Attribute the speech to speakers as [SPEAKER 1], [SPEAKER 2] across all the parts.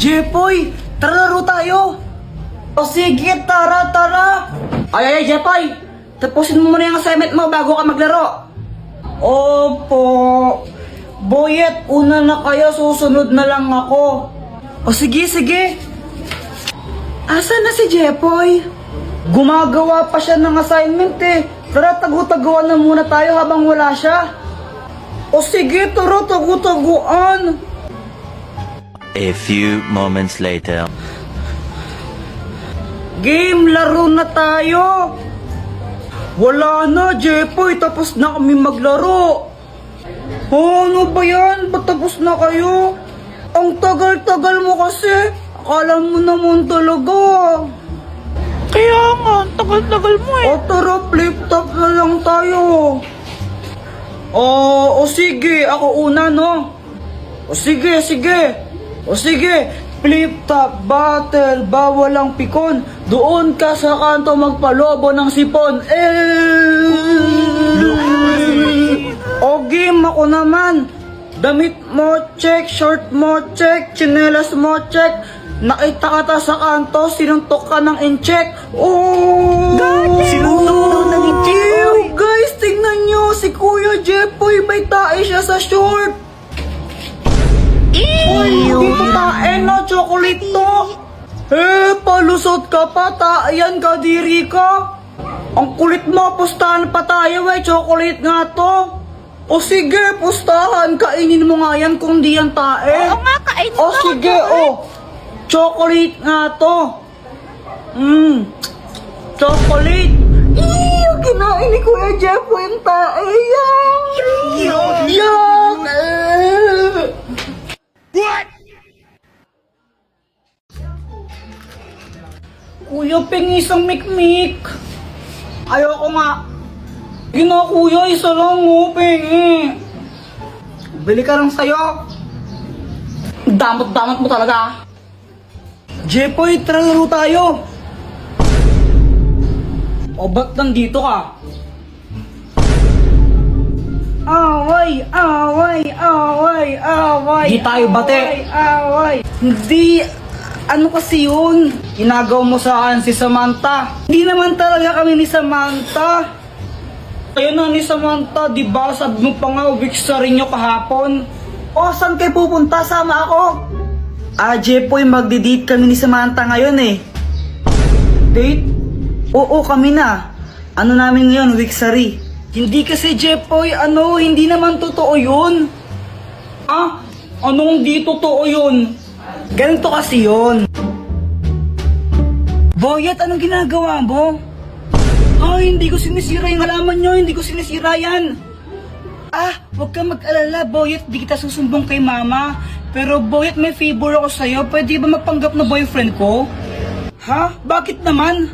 [SPEAKER 1] Jepoy, tara laro tayo. O sige, tara. Ay, Jepoy, tapusin mo muna yung assignment mo bago ka maglaro. Opo. Boyet, una na kayo, susunod na lang ako. O sige. Asan na si Jepoy? Gumagawa pa siya ng assignment eh. Tara, tagu-taguan na muna tayo habang wala siya. O sige, tara, tagu-taguan.
[SPEAKER 2] A few moments later.
[SPEAKER 1] Game, laro na tayo. Wala na, Jepoy, tapos na kami maglaro. Ano ba yan? Ba't tapos na kayo? Ang tagal-tagal mo kasi. Akala mo naman talaga.
[SPEAKER 3] Kaya nga, tagal-tagal mo eh.
[SPEAKER 1] O tara, flip top na lang tayo. O sige, ako una, no? O sige. Flip top battle, bawal ang pikon. Doon ka sa kanto magpalobo ng sipon. O game, ako naman. Damit mo check, short mo check, tsinelas mo check. Nakita ka ta sa kanto, sinuntok ka ng incheck. Sinuntok ng incheck. Guys, tingnan nyo, si Kuya Jepoy may tae siya sa short. Dito tae no, chocolate to. Palusot ka pa, tae ka, diri ka. Ang kulit mo, pustahan pa tayo chocolate nga to. O sige, pustahan, kainin mo nga yan kung di yan tae.
[SPEAKER 3] Oo nga, kainin
[SPEAKER 1] O
[SPEAKER 3] mo
[SPEAKER 1] sige, chocolate nga to. Chocolate. Kinain ni Kuya Jepoy yung tae. Yuck!
[SPEAKER 3] What?
[SPEAKER 1] Kuya, pengi isang mikmik. Ayoko nga. Gina kuya, isa lang mo, pengi. Bili ka lang sa'yo. Damot-damot mo talaga. Jepoy, tara laro tayo. O ba't nandito ka? Away. Di tayo bate. Away. Hindi, ano kasi yun? Inagaw mo sa akin si Samantha. Hindi naman talaga kami ni Samantha. Kayo na ni Samantha, di ba? Sabi mo pa nga, weeks sa rin nyo kahapon. O, saan kayo pupunta? Sama ako. Jepoy, magdi-date kami ni Samantha ngayon eh. Date? Oo, kami na. Ano namin ngayon, Wixari. Hindi kasi, Jepoy, hindi naman totoo yun. Anong di totoo yun? Ganito kasi yun. Boyet, anong ginagawa mo? Hindi ko sinisira yung halaman nyo, hindi ko sinisira yan. Huwag kang mag-alala, Boyet, di kita susumbong kay mama. Pero Boyet, may favor ako sa'yo, pwede ba magpanggap na boyfriend ko? Bakit naman?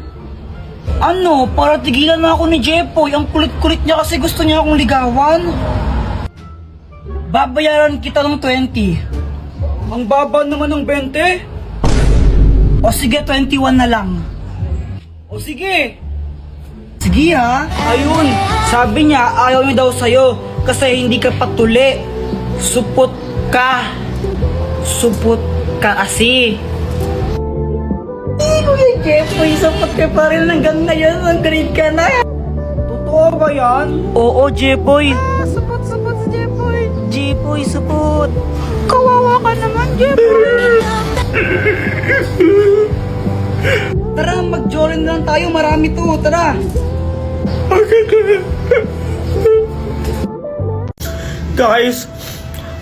[SPEAKER 1] Para tigilan na ako ni Jepoy, ang kulit-kulit niya kasi gusto niya akong ligawan. Babayaran kita ng 20. Ang baba naman ng 20? O sige, 21 na lang. O sige. Sige Ayun, sabi niya ayaw niya daw sa'yo kasi hindi ka patuli. Supot ka kasi. Kuya Jepoy, sapat ka pa rin hanggang ngayon, ang grade ka na. Totoo ba yan? Oo, Jepoy.
[SPEAKER 3] Supot si Jepoy.
[SPEAKER 1] Jepoy, supot.
[SPEAKER 3] Kawawa ka naman, Jepoy.
[SPEAKER 1] Tara, mag-jorin lang tayo, marami to, tara.
[SPEAKER 4] Guys,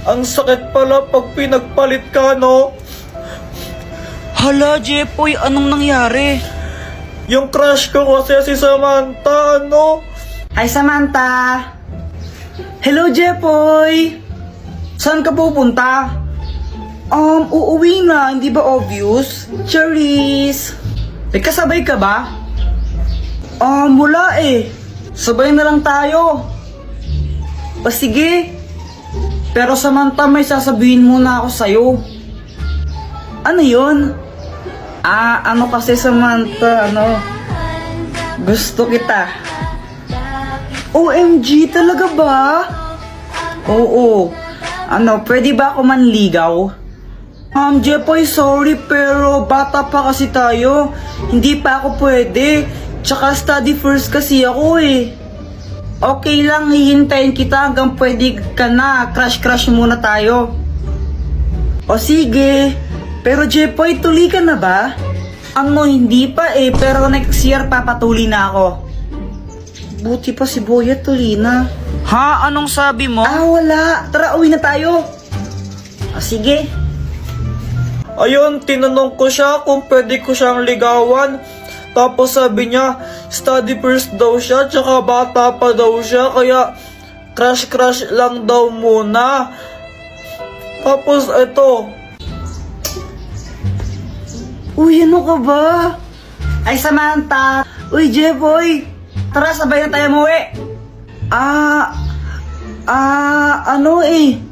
[SPEAKER 4] ang sakit pala pag pinagpalit ka, no?
[SPEAKER 1] Hala, Jepoy, anong nangyari?
[SPEAKER 4] Yung crush ko kasi si Samantha, no?
[SPEAKER 1] Hi, Samantha. Hello, Jepoy. Saan ka pupunta? Uuwi na, hindi ba obvious? Charis. May kasabay ka ba? Wala eh. Sabay na lang tayo. Sige. Pero Samantha, may sasabihin muna ako sa'yo. Ano yun? Kasi Samantha, gusto kita. OMG, talaga ba? Oo. Pwede ba ako manligaw? Jepoy, sorry pero bata pa kasi tayo. Hindi pa ako pwede. Tsaka study first kasi ako eh. Okay lang, hihintayin kita hanggang pwede ka na. Crush muna tayo. O sige. Pero Jepoy, tuli ka na ba? Hindi pa eh. Pero next year papatuli na ako. Buti pa si Boyet tuli na. Ha? Anong sabi mo? Wala. Tara, uwi na tayo. O sige.
[SPEAKER 4] Ayun, tinanong ko siya kung pwede ko siyang ligawan. Tapos sabi niya, study first daw siya, tsaka bata pa daw siya, kaya crush lang daw muna. Tapos ito.
[SPEAKER 1] Uy, ano ka ba? Ay, Samantha. Uy, Jepoy. Tara, sabay na tayo umuwi.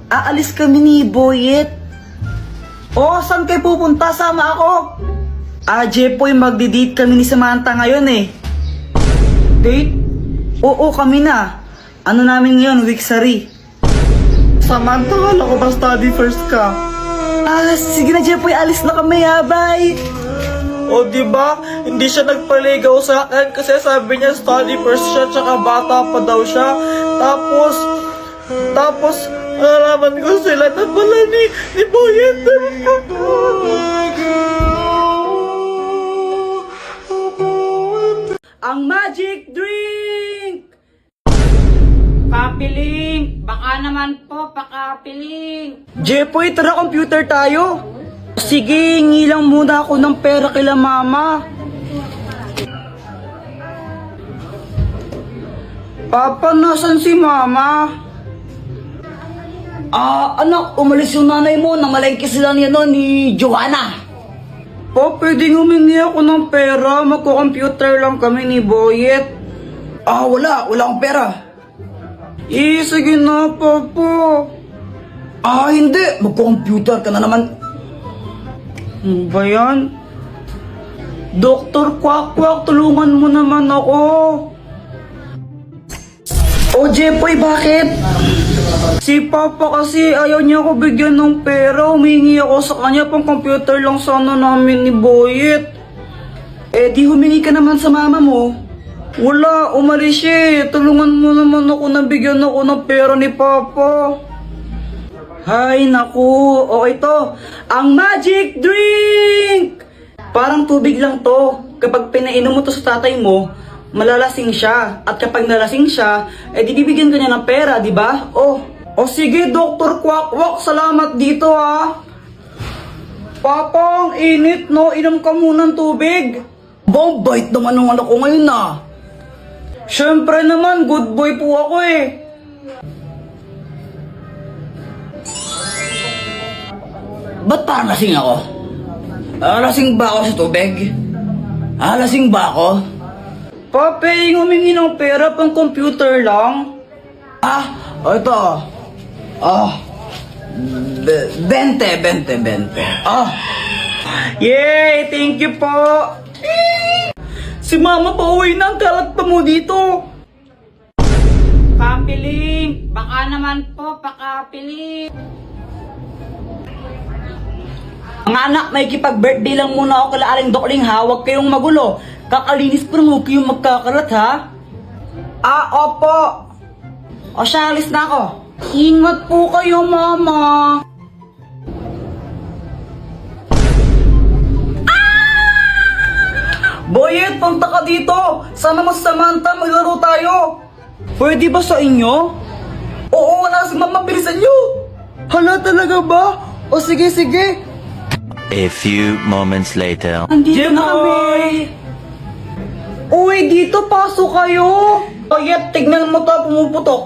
[SPEAKER 1] Aalis kami ni Boyet. Saan kayo pupunta? Sama ako. Jepoy, magdi-date kami ni Samantha ngayon eh. Date? Oo, kami na. Ano namin ngayon, Wixary.
[SPEAKER 4] Samantha, wala ko ba study first ka?
[SPEAKER 1] Sige na Jepoy, alis na kami ha, bye.
[SPEAKER 4] O diba, hindi siya nagpaligaw sa akin kasi sabi niya study first siya, tsaka bata pa daw siya. Tapos, nalaman ko sila na pala ni Boyet.
[SPEAKER 1] Ang magic drink! Kapiling! Baka naman po, pakapiling! Jepoy, tara computer tayo! Sige, ngilang muna ako ng pera kila mama. Papa, nasan si mama? Anak, umalis yung nanay mo. Namalengke sila ni Joanna. Pa, pwedeng humingi ako ng pera. Magko-computer lang kami ni Boyet. Wala akong pera. Sige na, Papa. Hindi. Magko-computer ka na naman. Ano ba yan? Dr. Quack, tulungan mo naman ako. Jepoy, bakit? Si Papa kasi ayaw niya ako bigyan ng pera. Humingi ako sa kanya, pang computer lang sana namin ni Boyet. Di humingi ka naman sa mama mo. Wala, umalis siya eh. Tulungan mo naman ako na bigyan ako ng pera ni Papa. Hay, naku. Ito. Ang magic drink! Parang tubig lang to. Kapag pinainom mo to sa tatay mo, malalasing siya. At kapag nalasing siya, di bibigyan ka niya ng pera, di ba? Sige, Dr. Quack, salamat dito ha. Papa, ang init no? Inom ka muna ng tubig. Bait naman ng anak ko ngayon na. Siyempre naman, good boy po ako eh. Ba't parang lasing ako? Lasing ba ako sa tubig? Lasing ba ako? Pape, humingi ng pera pang computer lang. Ito. 20. Yay! Thank you po! Si Mama pauwi na, ang kalat pa mo dito. Kapiling! Baka naman po, pakapiling. Mga anak, may kipag-birthday lang muna ako kala Aling Dokling ha. Huwag kayong magulo. Kakalinis pa rin, huwag kayong magkakalat ha. Opo. Siya, alis na ako. Ingat po kayo, Mama. Boyet, punta ka dito. Sama mo si Samantha, maglaro tayo. Pwede ba sa inyo? Oo, wala si Mama, bilisan nyo. Hala, talaga ba? Sige.
[SPEAKER 2] A few moments later.
[SPEAKER 1] Andito na kami. Uy, dito, pasok kayo. Boyet, tignan mo to, pumuputok.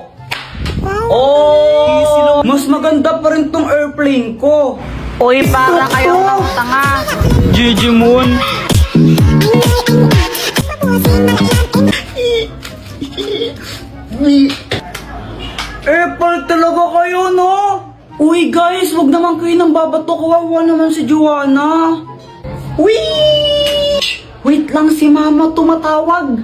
[SPEAKER 1] Mas maganda pa rin tong airplane ko.
[SPEAKER 3] Uy, para kayong tanga.
[SPEAKER 1] Gigi Moon. Apple talaga kayo, no? Uy, guys, wag naman kayo nang babato. Kawawa naman si Joanna. Wait lang, si Mama tumatawag.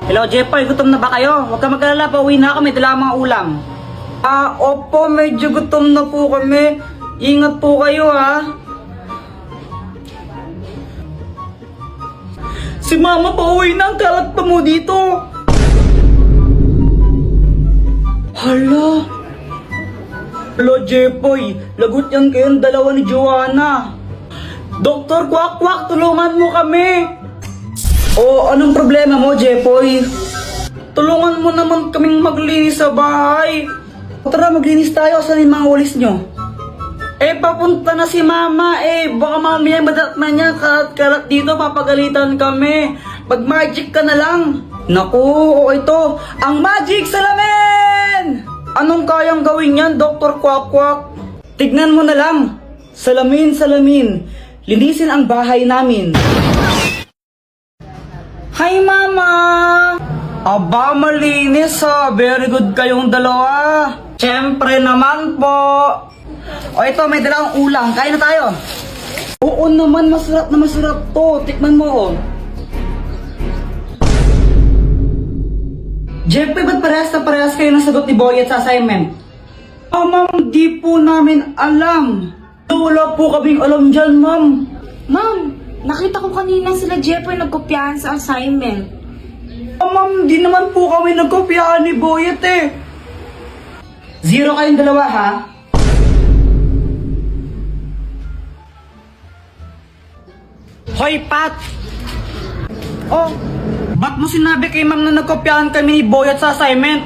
[SPEAKER 1] Hello, Jepoy, gutom na ba kayo? Huwag ka mag-alala, pauwi na kami, dala ang mga ulam. Opo, medyo gutom na po kami. Ingat po kayo ha. Si mama pauwi na, ang kalat pa mo dito. Hala. Hala, Jepoy. Lagot yan kayong dalawa ni Joanna. Doktor Kwak Kwak, tulungan mo kami. O, anong problema mo, Jepoy? Tulungan mo naman kaming maglinis sa bahay. Tara, maglinis tayo. Saan yung mga walis nyo? Papunta na si mama baka mamaya madatnan niya kalat dito, papagalitan kami. Mag-magic ka na lang. Naku, ito, ang magic salamin! Anong kayang gawin yan, Dr. Kwak Kwak? Tignan mo na lang. Salamin, salamin. Linisin ang bahay namin. Hi, mama! Aba, malinis ha. Very good kayong dalawa. Siyempre naman po. O ito, may dalawang ulam. Kain na tayo. Oo naman, masarap na masarap to. Tikman mo, oh. Jeffrey, ba't parehas kayo ng sagot ni Boyet sa assignment? Ma'am, di po namin alam. Wala po kaming alam dyan, ma'am.
[SPEAKER 5] Ma'am, nakita ko kanina sila Jeffrey nagkopyahan sa assignment.
[SPEAKER 1] Ma'am, di naman po kami nagkopyahan ni Boyet Zero kayong dalawa, ha? Hoy, Pat! Oh, ba't mo sinabi kay ma'am na nagkopyahan kami ni Boyet sa assignment?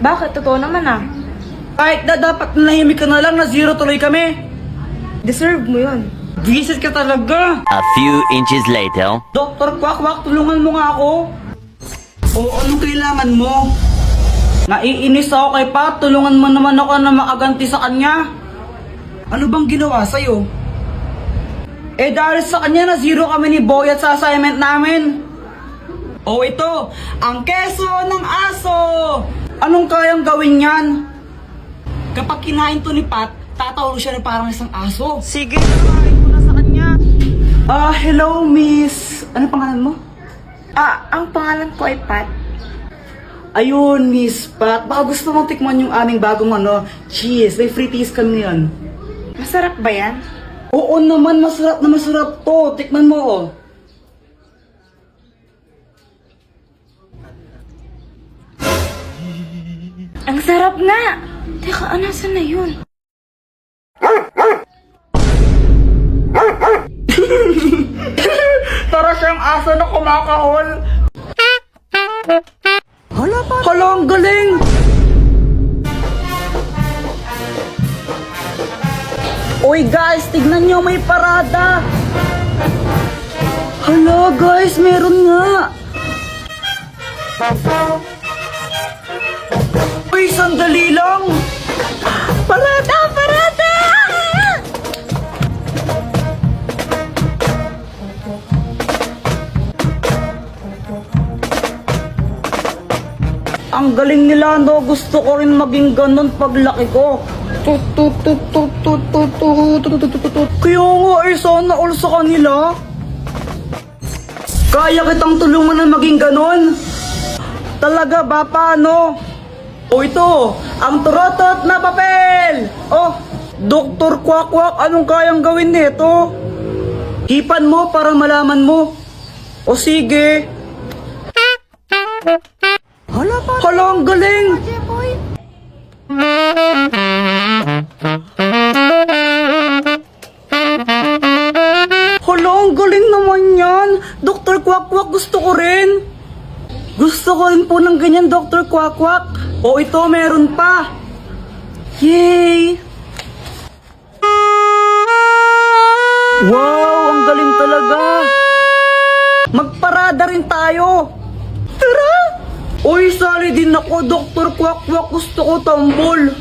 [SPEAKER 5] Bakit? Totoo naman ah.
[SPEAKER 1] Kahit na dapat nahimik ka na lang na zero tuloy kami.
[SPEAKER 5] Deserve mo yun.
[SPEAKER 1] Visit ka talaga.
[SPEAKER 2] A few inches later.
[SPEAKER 1] Dr. Kwak Kwak, tulungan mo nga ako. O anong kailangan mo? Naiinis ako kay Pat, tulungan mo naman ako na makaganti sa kanya. Ano bang ginawa sa'yo? Dahil sa kanya na zero kami ni Boyet sa assignment namin. O ito, ang keso ng aso. Anong kayang gawin yan? Kapag kinain to ni Pat, tatawag siya na parang isang aso. Sige, tawagin ko na sa kanya. Hello miss. Ano pangalan mo?
[SPEAKER 5] Ang pangalan ko ay Pat.
[SPEAKER 1] Ayun, Miss Pat. Baka gusto mong tikman yung aming bagong cheese. May free teas kami yan.
[SPEAKER 5] Masarap ba yan?
[SPEAKER 1] Oo naman, masarap na masarap to. Tikman mo, oh.
[SPEAKER 5] Ang sarap nga! Teka, nasan na yun?
[SPEAKER 1] Para siyang aso na kumakahol. Hala, ang galing! Uy guys, tignan nyo, may parada! Hala guys, meron nga! Uy, sandali lang! Parada! Parada! Ang galing nila, no? Gusto ko rin maging ganun paglaki ko. Kaya nga, sana all sa kanila. Kaya kitang tulungan na maging ganun. Talaga ba, paano? O ito, ang turotot na papel. Oh, Dr. Kwak Kwak, anong kayang gawin nito? Hipan mo para malaman mo. O sige. Hala, ang galing! Hala, ang galing naman yan! Dr. Kwak Kwak, gusto ko rin! Gusto ko rin po ng ganyan, Dr. Kwak Kwak! O ito, meron pa! Yay! Wow, ang galing talaga! Magparada rin tayo! Tara! Uy, sali din ako, Dr. Kwak Kwak. Gusto ko tambol.